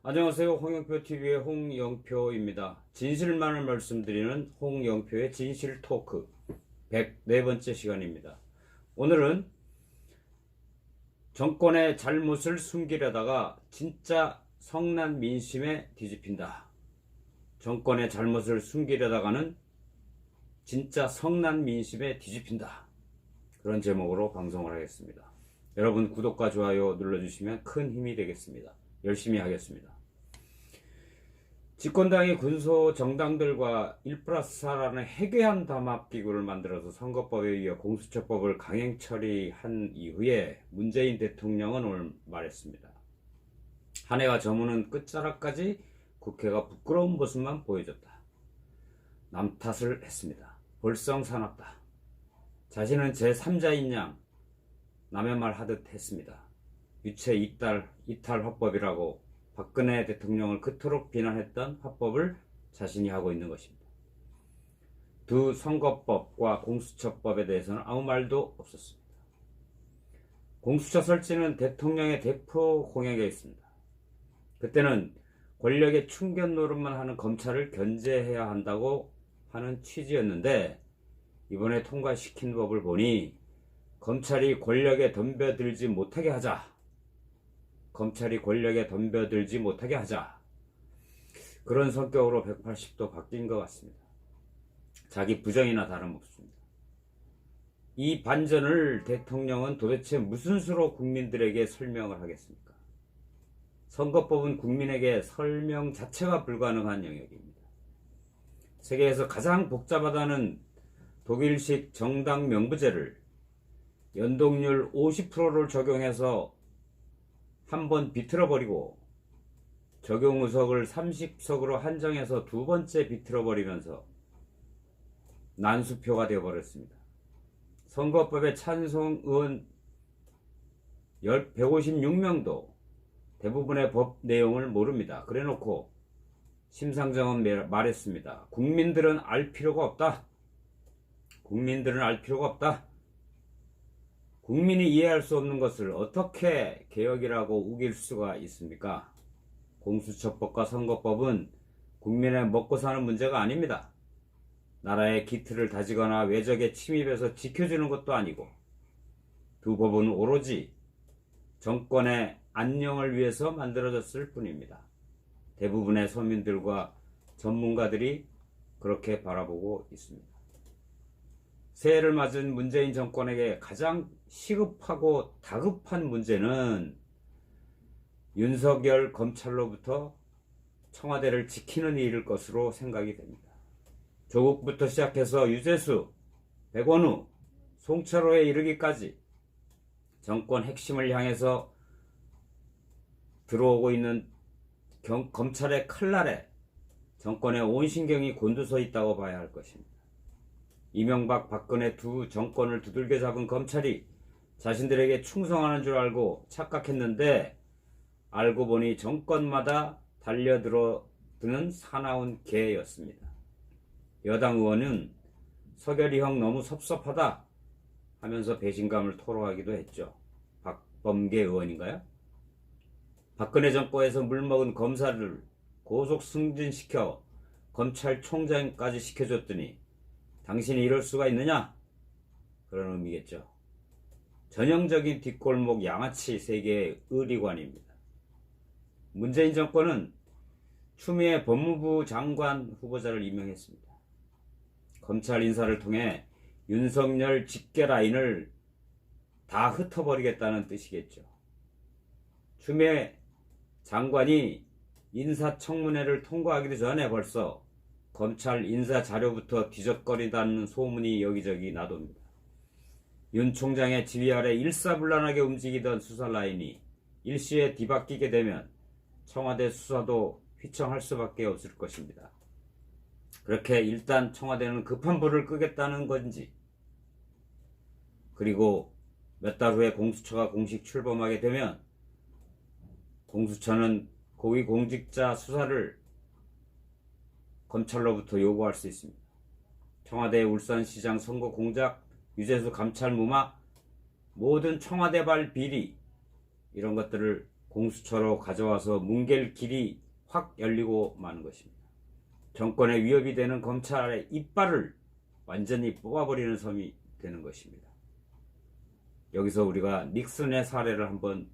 안녕하세요. 홍영표TV의 홍영표입니다. 진실만을 말씀드리는 홍영표의 진실 토크 104번째 시간입니다. 오늘은 정권의 잘못을 숨기려다가 진짜 성난 민심에 뒤집힌다. 정권의 잘못을 숨기려다가는 진짜 성난 민심에 뒤집힌다. 그런 제목으로 방송을 하겠습니다. 여러분 구독과 좋아요 눌러주시면 큰 힘이 되겠습니다. 열심히 하겠습니다. 집권당이 군소 정당들과 1+4라는 해괴한 담합기구를 만들어서 선거법에 의해 공수처법을 강행 처리한 이후에 문재인 대통령은 오늘 말했습니다. 한 해가 저무는 끝자락까지 국회가 부끄러운 모습만 보여줬다. 남 탓을 했습니다. 볼썽사납다. 자신은 제3자인 양 남의 말 하듯 했습니다. 유체 이탈 화법이라고 박근혜 대통령을 그토록 비난했던 화법을 자신이 하고 있는 것입니다. 두 선거법과 공수처법에 대해서는 아무 말도 없었습니다. 공수처 설치는 대통령의 대표 공약에 있습니다. 그때는 권력의 충견 노릇만 하는 검찰을 견제해야 한다고 하는 취지였는데 이번에 통과시킨 법을 보니 검찰이 권력에 덤벼들지 못하게 하자. 그런 성격으로 180도 바뀐 것 같습니다. 자기 부정이나 다름없습니다. 이 반전을 대통령은 도대체 무슨 수로 국민들에게 설명을 하겠습니까? 선거법은 국민에게 설명 자체가 불가능한 영역입니다. 세계에서 가장 복잡하다는 독일식 정당 명부제를 연동률 50%를 적용해서 한번 비틀어버리고 적용 의석을 30석으로 한정해서 두 번째 비틀어버리면서 난수표가 되어버렸습니다. 선거법의 찬성 의원 156명도 대부분의 법 내용을 모릅니다. 그래놓고 심상정은 말했습니다. 국민들은 알 필요가 없다. 국민이 이해할 수 없는 것을 어떻게 개혁이라고 우길 수가 있습니까? 공수처법과 선거법은 국민의 먹고 사는 문제가 아닙니다. 나라의 기틀을 다지거나 외적의 침입에서 지켜주는 것도 아니고 두 법은 오로지 정권의 안녕을 위해서 만들어졌을 뿐입니다. 대부분의 서민들과 전문가들이 그렇게 바라보고 있습니다. 새해를 맞은 문재인 정권에게 가장 시급하고 다급한 문제는 윤석열 검찰로부터 청와대를 지키는 일일 것으로 생각이 됩니다. 조국부터 시작해서 유재수, 백원우, 송철호에 이르기까지 정권 핵심을 향해서 들어오고 있는 검찰의 칼날에 정권의 온 신경이 곤두서 있다고 봐야 할 것입니다. 이명박, 박근혜 두 정권을 두들겨 잡은 검찰이 자신들에게 충성하는 줄 알고 착각했는데 알고 보니 정권마다 달려들어드는 사나운 개였습니다. 여당 의원은 서결이 형 너무 섭섭하다 하면서 배신감을 토로하기도 했죠. 박범계 의원인가요? 박근혜 정권에서 물먹은 검사를 고속 승진시켜 검찰총장까지 시켜줬더니 당신이 이럴 수가 있느냐? 그런 의미겠죠. 전형적인 뒷골목 양아치 세계의 의리관입니다. 문재인 정권은 추미애 법무부 장관 후보자를 임명했습니다. 검찰 인사를 통해 윤석열 직계 라인을 다 흩어버리겠다는 뜻이겠죠. 추미애 장관이 인사청문회를 통과하기도 전에 벌써 검찰 인사 자료부터 뒤적거린다는 소문이 여기저기 나돕니다. 윤 총장의 지휘 아래 일사불란하게 움직이던 수사 라인이 일시에 뒤바뀌게 되면 청와대 수사도 휘청할 수밖에 없을 것입니다. 그렇게 일단 청와대는 급한 불을 끄겠다는 건지, 그리고 몇 달 후에 공수처가 공식 출범하게 되면 공수처는 고위공직자 수사를 검찰로부터 요구할 수 있습니다. 청와대 울산시장 선거 공작, 유재수 감찰 무마, 모든 청와대발 비리 이런 것들을 공수처로 가져와서 뭉갤 길이 확 열리고 마는 것입니다. 정권의 위협이 되는 검찰의 이빨을 완전히 뽑아버리는 셈이 되는 것입니다. 여기서 우리가 닉슨의 사례를 한번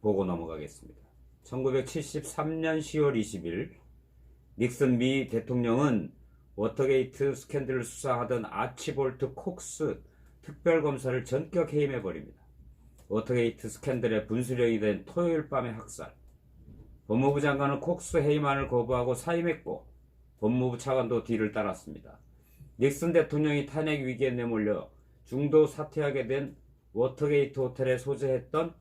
보고 넘어가겠습니다. 1973년 10월 20일 닉슨 미 대통령은 워터게이트 스캔들을 수사하던 아치볼트 콕스 특별검사를 전격 해임해버립니다. 워터게이트 스캔들의 분수령이 된 토요일 밤의 학살. 법무부 장관은 콕스 해임안을 거부하고 사임했고 법무부 차관도 뒤를 따랐습니다. 닉슨 대통령이 탄핵 위기에 내몰려 중도 사퇴하게 된 워터게이트 호텔에 소재했던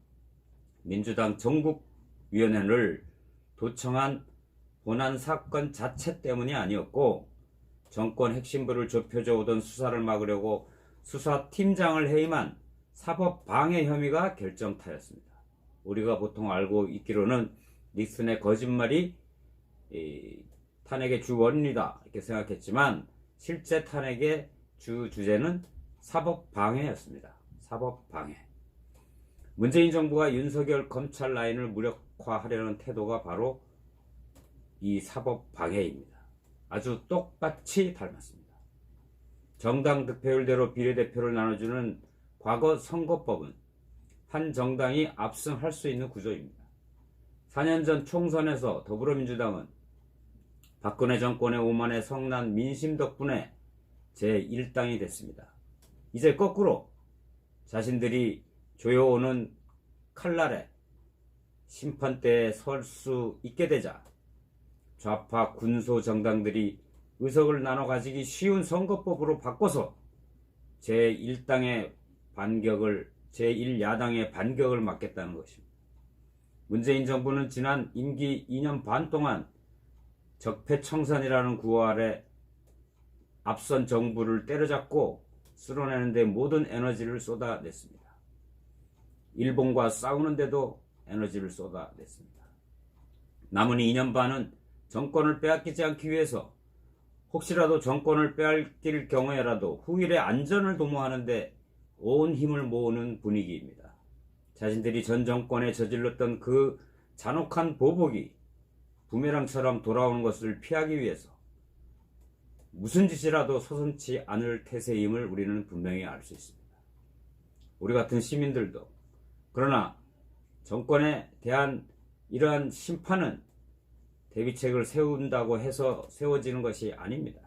민주당 전국위원회를 도청한 본안 사건 자체 때문이 아니었고 정권 핵심부를 좁혀져 오던 수사를 막으려고 수사팀장을 해임한 사법방해 혐의가 결정타였습니다. 우리가 보통 알고 있기로는 닉슨의 거짓말이 탄핵의 주 원인이다 이렇게 생각했지만 실제 탄핵의 주 주제는 사법방해였습니다. 사법방해. 문재인 정부가 윤석열 검찰 라인을 무력화하려는 태도가 바로 이 사법방해입니다. 아주 똑같이 닮았습니다. 정당 득표율대로 비례대표를 나눠주는 과거 선거법은 한 정당이 압승할 수 있는 구조입니다. 4년 전 총선에서 더불어민주당은 박근혜 정권의 오만의 성난 민심 덕분에 제1당이 됐습니다. 이제 거꾸로 자신들이 조여오는 칼날에 심판대에 설 수 있게 되자 좌파 군소 정당들이 의석을 나눠 가지기 쉬운 선거법으로 바꿔서 제1야당의 반격을 막겠다는 것입니다. 문재인 정부는 지난 임기 2년 반 동안 적폐청산이라는 구호 아래 앞선 정부를 때려잡고 쓸어내는 데 모든 에너지를 쏟아냈습니다. 일본과 싸우는데도 에너지를 쏟아냈습니다. 남은 2년 반은 정권을 빼앗기지 않기 위해서 혹시라도 정권을 빼앗길 경우에라도 후일의 안전을 도모하는 데 온 힘을 모으는 분위기입니다. 자신들이 전 정권에 저질렀던 그 잔혹한 보복이 부메랑처럼 돌아오는 것을 피하기 위해서 무슨 짓이라도 서슴지 않을 태세임을 우리는 분명히 알 수 있습니다. 우리 같은 시민들도 그러나 정권에 대한 이러한 심판은 대비책을 세운다고 해서 세워지는 것이 아닙니다.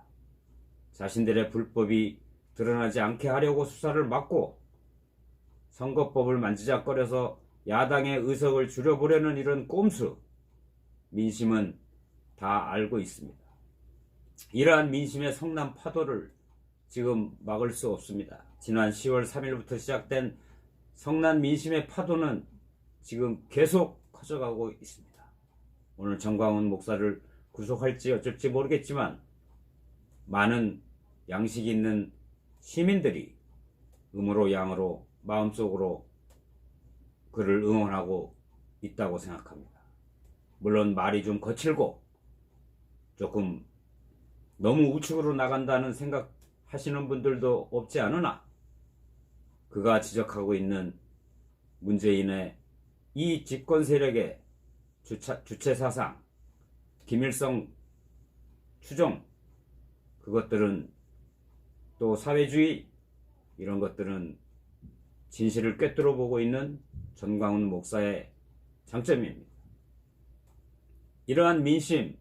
자신들의 불법이 드러나지 않게 하려고 수사를 막고 선거법을 만지작거려서 야당의 의석을 줄여보려는 이런 꼼수, 민심은 다 알고 있습니다. 이러한 민심의 성난 파도를 지금 막을 수 없습니다. 지난 10월 3일부터 시작된 성난 민심의 파도는 지금 계속 커져가고 있습니다. 오늘 정광훈 목사를 구속할지 어쩔지 모르겠지만 많은 양식 있는 시민들이 음으로 양으로 마음속으로 그를 응원하고 있다고 생각합니다. 물론 말이 좀 거칠고 조금 너무 우측으로 나간다는 생각하시는 분들도 없지 않으나 그가 지적하고 있는 문재인의 이 집권 세력의 주체 사상, 김일성 추종, 그것들은 또 사회주의 이런 것들은 진실을 꿰뚫어 보고 있는 전광훈 목사의 장점입니다. 이러한 민심,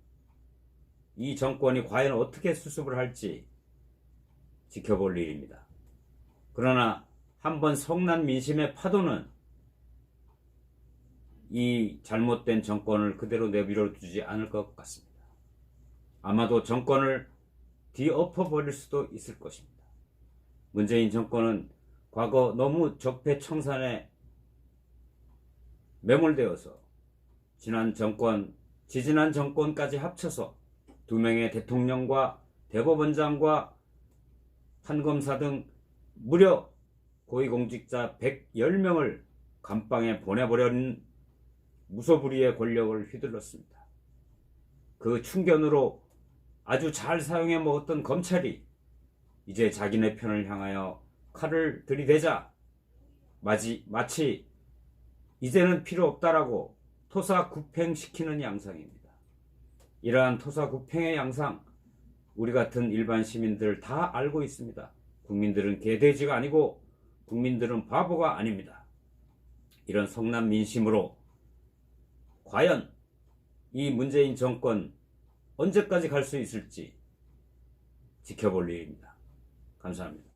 이 정권이 과연 어떻게 수습을 할지 지켜볼 일입니다. 그러나 한번 성난 민심의 파도는 이 잘못된 정권을 그대로 내버려 두지 않을 것 같습니다. 아마도 정권을 뒤엎어버릴 수도 있을 것입니다. 문재인 정권은 과거 너무 적폐청산에 매몰되어서 지난 정권, 지지난 정권까지 합쳐서 2명의 대통령과 대법원장과 판검사 등 무려 고위공직자 110명을 감방에 보내버린 무소불위의 권력을 휘둘렀습니다. 그 충견으로 아주 잘 사용해 먹었던 검찰이 이제 자기네 편을 향하여 칼을 들이대자 마치 이제는 필요 없다라고 토사구팽시키는 양상입니다. 이러한 토사구팽의 양상, 우리 같은 일반 시민들 다 알고 있습니다. 국민들은 개돼지가 아니고 국민들은 바보가 아닙니다. 이런 성난 민심으로 과연 이 문재인 정권 언제까지 갈 수 있을지 지켜볼 일입니다. 감사합니다.